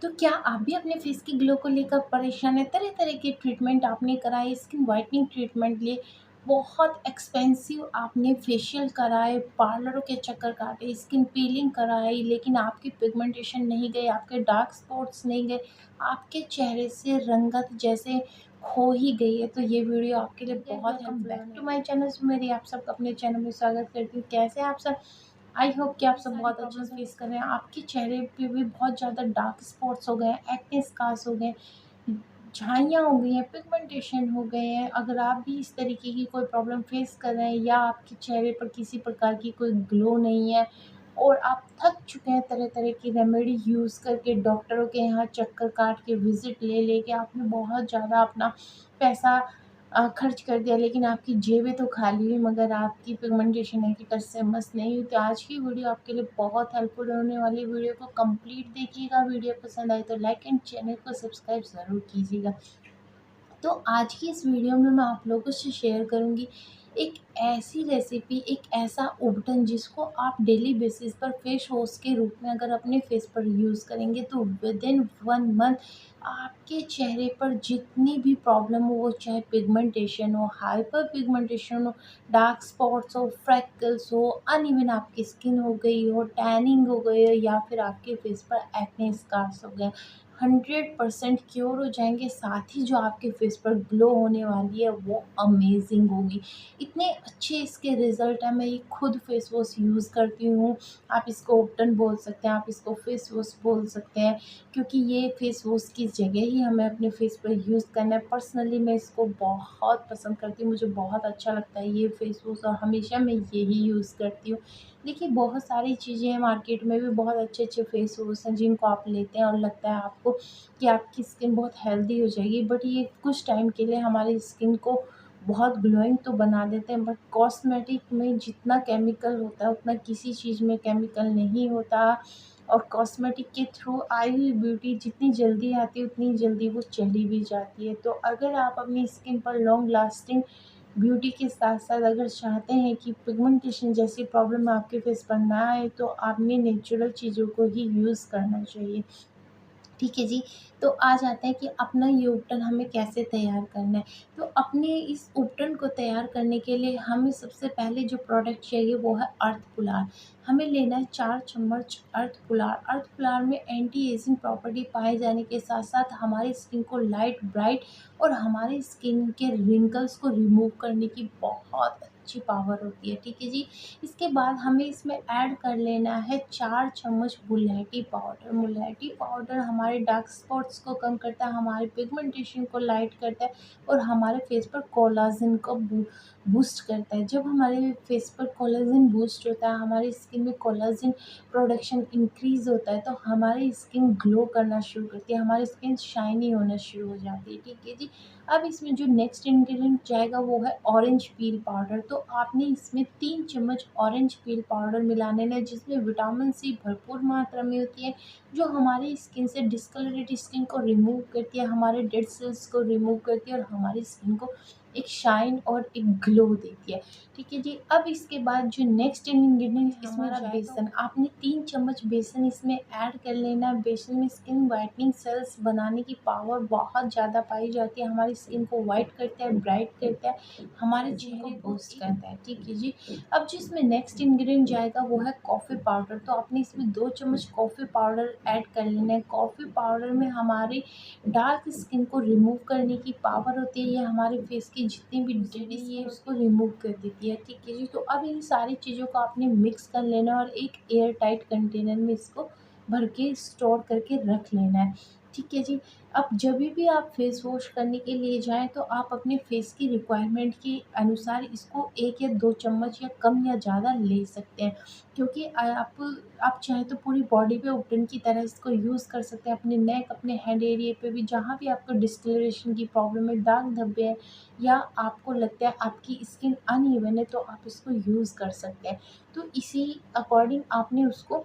तो क्या आप भी अपने फेस की ग्लो को लेकर परेशान हैं? तरह-तरह के ट्रीटमेंट आपने कराए, स्किन व्हाइटनिंग ट्रीटमेंट लिए, बहुत एक्सपेंसिव आपने फेशियल कराए, पार्लरों के चक्कर काटे, स्किन पीलिंग कराई, लेकिन आपकी पिगमेंटेशन नहीं गई, आपके डार्क स्पॉट्स नहीं गए, आपके चेहरे से रंगत जैसे खो ही गई है। तो ये वीडियो आपके लिए बहुत helpful back to my channel. मेरी आप सबका अपने चैनल में स्वागत करती हूँ। कैसे हैं आप सब? आई होप कि आप सब बहुत अच्छे से फेस कर रहे हैं। आपके चेहरे पे भी बहुत ज़्यादा डार्क स्पॉट्स हो गए हैं, एक्ने स्कार्स हो गए हैं, झाइयाँ हो गई हैं, पिगमेंटेशन हो गए हैं। अगर आप भी इस तरीके की कोई प्रॉब्लम फेस कर रहे हैं या आपके चेहरे पर किसी प्रकार की कोई ग्लो नहीं है और आप थक चुके हैं तरह-तरह की रेमेडी यूज़ करके, डॉक्टरों के यहाँ चक्कर काट के, विज़िट ले लेके आपने बहुत ज़्यादा अपना पैसा खर्च कर दिया, लेकिन आपकी जेबें तो खाली हुई मगर आपकी पिगमेंटेशन है कि टस से मस नहीं हुई। तो आज की वीडियो आपके लिए बहुत हेल्पफुल होने वाली है। वीडियो को कंप्लीट देखिएगा। वीडियो पसंद आए तो लाइक एंड चैनल को सब्सक्राइब ज़रूर कीजिएगा। तो आज की इस वीडियो में मैं आप लोगों से शेयर करूंगी एक ऐसी रेसिपी, एक ऐसा उपटन जिसको आप डेली बेसिस पर फेस वॉश के रूप में अगर अपने फेस पर यूज़ करेंगे तो विद इन 1 मंथ आपके चेहरे पर जितनी भी प्रॉब्लम हो, वो चाहे पिगमेंटेशन हो, हाइपर पिगमेंटेशन हो, डार्क स्पॉट्स हो, फ्रैकल्स हो, अनइवन आपकी स्किन हो गई हो, टैनिंग हो गई हो या फिर आपके फेस पर एक्ने स्कार्स हो गए, 100% क्योर हो जाएँगे। साथ ही जो आपके फेस पर ग्लो होने वाली है वो अमेज़िंग होगी। इतने अच्छे इसके रिज़ल्ट हैं, मैं ये खुद फेस वॉश यूज़ करती हूँ। आप इसको उपटन बोल सकते हैं, आप इसको फेस वॉश बोल सकते हैं, क्योंकि ये फेस वॉश की जगह ही हमें अपने फेस पर यूज़ करना है। पर्सनली मैं इसको बहुत पसंद करती हूँ, मुझे बहुत अच्छा लगता है ये फेस वॉश और हमेशा मैं यही यूज़ करती हूँ। देखिए, बहुत सारी चीज़ें हैं, मार्केट में भी बहुत अच्छे-अच्छे फेस वॉश हैं जिनको आप लेते हैं और लगता है आपको कि आपकी स्किन बहुत हेल्दी हो जाएगी, बट ये कुछ टाइम के लिए हमारी स्किन को बहुत ग्लोइंग तो बना देते हैं, बट कॉस्मेटिक में जितना केमिकल होता है उतना किसी चीज़ में केमिकल नहीं होता। और कॉस्मेटिक के थ्रू आई हुई ब्यूटी जितनी जल्दी आती है उतनी जल्दी वो चली भी जाती है। तो अगर आप अपनी स्किन पर लॉन्ग लास्टिंग ब्यूटी के साथ-साथ अगर चाहते हैं कि पिगमेंटेशन जैसी प्रॉब्लम आपके फेस पर ना आए, तो आपने नेचुरल चीज़ों को ही यूज़ करना चाहिए। ठीक है जी। तो आ जाते हैं कि अपना ये उपटन हमें कैसे तैयार करना है। तो अपने इस उपटन को तैयार करने के लिए हमें सबसे पहले जो प्रोडक्ट चाहिए वो है अर्थ पुलाव। हमें लेना है 4 चम्मच अर्थ पुलाव। अर्थ पुलाव में एंटी एजिंग प्रॉपर्टी पाए जाने के साथ-साथ हमारी स्किन को लाइट, ब्राइट और हमारी स्किन के रिंकल्स को रिमूव करने की बहुत अच्छी पावर होती है। ठीक है जी। इसके बाद हमें इसमें ऐड कर लेना है 4 चम्मच मुल्तानी पाउडर। मुल्तानी पाउडर हमारे डार्क स्पॉट्स को कम करता है, हमारे पिगमेंटेशन को लाइट करता है और हमारे फेस पर कोलाजन को बूस्ट करता है। जब हमारे फेस पर कोलाजन बूस्ट होता है, हमारी स्किन में कोलाजन प्रोडक्शन इंक्रीज़ होता है, तो हमारी स्किन ग्लो करना शुरू करती है, हमारी स्किन शाइनी होना शुरू हो जाती है। ठीक है जी। अब इसमें जो नेक्स्ट इंग्रेडिएंट जाएगा वो है ऑरेंज पील पाउडर। तो आपने इसमें 3 चम्मच ऑरेंज पील पाउडर मिला लेना है, जिसमें विटामिन सी भरपूर मात्रा में होती है, जो हमारी स्किन से डिस्कलरेटेड स्किन को रिमूव करती है, हमारे डेड सेल्स को रिमूव करती है और हमारी स्किन को एक शाइन और एक ग्लो देती है। ठीक है जी। अब इसके बाद जो नेक्स्ट इंग्रेडिएंट इसमें हमारा बेसन, आपने 3 चम्मच बेसन इसमें ऐड कर लेना है। बेसन में स्किन व्हाइटनिंग सेल्स बनाने की पावर बहुत ज़्यादा पाई जाती है, हमारी स्किन को व्हाइट करता है, ब्राइट करता है, हमारे चेहरे को बूस्ट करता है। ठीक है जी। अब जिसमें नेक्स्ट इंग्रेडिएंट जाएगा वो है कॉफ़ी पाउडर। तो आपने इसमें 2 चम्मच कॉफ़ी पाउडर ऐड कर लेना है। कॉफ़ी पाउडर में हमारी डार्क स्किन को रिमूव करने की पावर होती है, ये हमारे फेस की जितनी भी डेड स्किन उसको रिमूव कर देती है। ठीक है जी। तो अब इन सारी चीज़ों को आपने मिक्स कर लेना और एक एयर टाइट कंटेनर में इसको भर के स्टोर करके रख लेना है। ठीक है जी। अब जभी भी आप फेस वॉश करने के लिए जाएँ तो आप अपने फेस की रिक्वायरमेंट के अनुसार इसको 1 या 2 चम्मच या कम या ज़्यादा ले सकते हैं, क्योंकि आप चाहें तो पूरी बॉडी पे उपटन की तरह इसको यूज़ कर सकते हैं, अपने नेक, अपने हेड एरिया पे भी, जहाँ भी आपको डिस्कलरेशन की प्रॉब्लम है, दाग धब्बे हैं या आपको लगता है आपकी स्किन अनइवन है, तो आप इसको यूज़ कर सकते हैं। तो इसी अकॉर्डिंग आपने उसको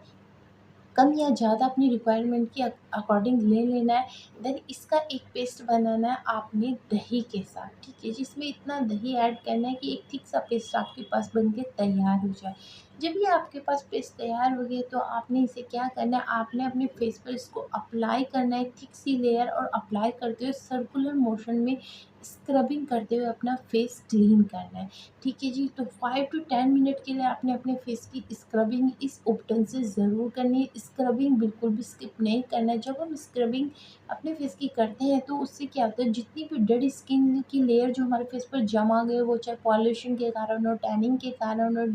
कम या ज़्यादा अपनी रिक्वायरमेंट के अकॉर्डिंग ले लेना है। देन इसका एक पेस्ट बनाना है आपने दही के साथ। ठीक है, जिसमें इतना दही ऐड करना है कि एक थिक सा पेस्ट आपके पास बन के तैयार हो जाए। जब भी आपके पास पेस्ट तैयार हो गई तो आपने इसे क्या करना है, आपने अपने फेस पर इसको अप्लाई करना है, थिक सी लेयर, और अप्लाई करते हुए सर्कुलर मोशन में स्क्रबिंग करते हुए अपना फेस क्लीन करना है। ठीक है जी, तो 5 टू 10 मिनट के लिए आपने अपने फेस की स्क्रबिंग इस उपटन से ज़रूर करनी है। स्क्रबिंग बिल्कुल भी स्किप नहीं करना है। जब हम स्क्रबिंग अपने फेस की करते हैं तो उससे क्या होता है, जितनी भी डेड स्किन की लेयर जो हमारे फेस पर जमा गए, वो चाहे पॉल्यूशन के कारण हो, टैनिंग के कारण हो,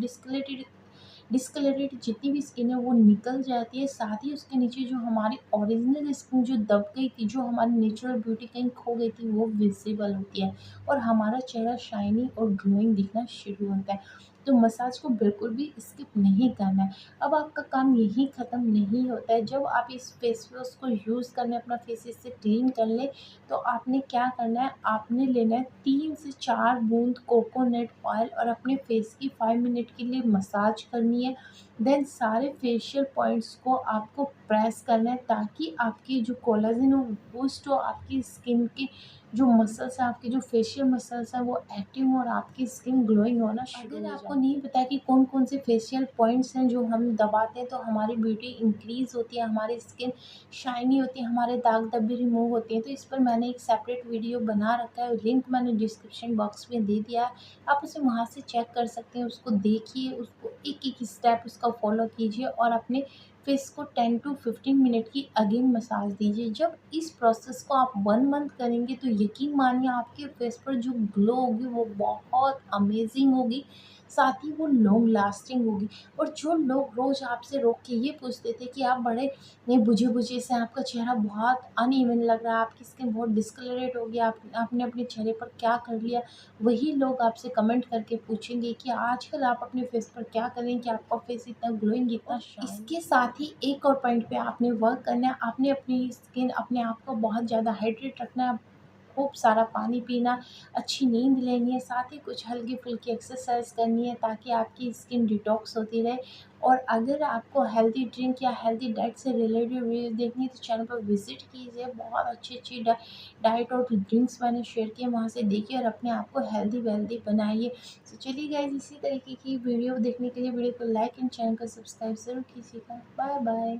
डिस्कलरेटेड जितनी भी स्किन है वो निकल जाती है। साथ ही उसके नीचे जो हमारी ओरिजिनल स्किन जो दब गई थी, जो हमारी नेचुरल ब्यूटी कहीं खो गई थी, वो विजिबल होती है और हमारा चेहरा शाइनी और ग्लोइंग दिखना शुरू होता है। तो मसाज को बिल्कुल भी स्किप नहीं करना है। अब आपका काम यहीं ख़त्म नहीं होता है। जब आप इस फेस वॉश को यूज़ करने अपना फेस इससे क्लीन कर लें, तो आपने क्या करना है, आपने लेना है 3 से 4 बूंद कोकोनट ऑयल और अपने फेस की 5 मिनट के लिए मसाज करनी है। देन सारे फेशियल पॉइंट्स को आपको प्रेस करना है ताकि आपकी जो कोलाजन हो बूस्ट हो, आपकी स्किन की जो मसल्स हैं, आपके जो फेशियल मसल्स हैं वो एक्टिव हो और आपकी स्किन ग्लोइंग होना शुरू हो जाए। आपको नहीं पता कि कौन कौन से फेशियल पॉइंट्स हैं जो हम दबाते हैं तो हमारी ब्यूटी इंक्रीज़ होती है, हमारी स्किन शाइनी होती है, हमारे दाग धब्बे रिमूव होते हैं। तो इस पर मैंने एक सेपरेट वीडियो बना रखा है, लिंक मैंने डिस्क्रिप्शन बॉक्स में दे दिया है। आप उसे वहाँ से चेक कर सकते हैं, उसको देखिए, उसको एक-एक स्टेप उसका फॉलो कीजिए और अपने फेस को 10 टू 15 मिनट की अगेन मसाज दीजिए। जब इस प्रोसेस को आप 1 मंथ करेंगे तो यकीन मानिए आपके फेस पर जो ग्लो होगी वो बहुत अमेज़िंग होगी, साथ ही वो लॉन्ग लास्टिंग होगी। और जो लोग रोज़ आपसे रोक के ये पूछते थे कि आप बड़े ये बुझे-बुझे से, आपका चेहरा बहुत अनइवन लग रहा है, आपकी स्किन बहुत डिस्कलरेट हो गया, आपने अपने चेहरे पर क्या कर लिया? वही लोग आपसे कमेंट करके पूछेंगे कि आजकल आप अपने फेस पर क्या करें कि आपका फेस इतना ग्लोइंग, इतना शाइन। इसके साथ ही एक और पॉइंट पे आपने वर्क करना है, आपने अपनी स्किन, अपने आप को बहुत ज़्यादा हाइड्रेट रखना है, खूब सारा पानी पीना, अच्छी नींद लेनी है, साथ ही कुछ हल्की-फुल्की एक्सरसाइज़ करनी है ताकि आपकी स्किन डिटॉक्स होती रहे। और अगर आपको हेल्दी ड्रिंक या हेल्दी डाइट से रिलेटेड वीडियो देखनी है तो चैनल पर विज़िट कीजिए। बहुत अच्छी-अच्छी डाइट और ड्रिंक्स मैंने शेयर किए, वहाँ से देखिए और अपने आप को हेल्दी-वेल्दी बनाइए। तो चलिए गाइज़, इसी तरीके की वीडियो देखने के लिए वीडियो को लाइक एंड चैनल को सब्सक्राइब ज़रूर कीजिएगा। Bye bye.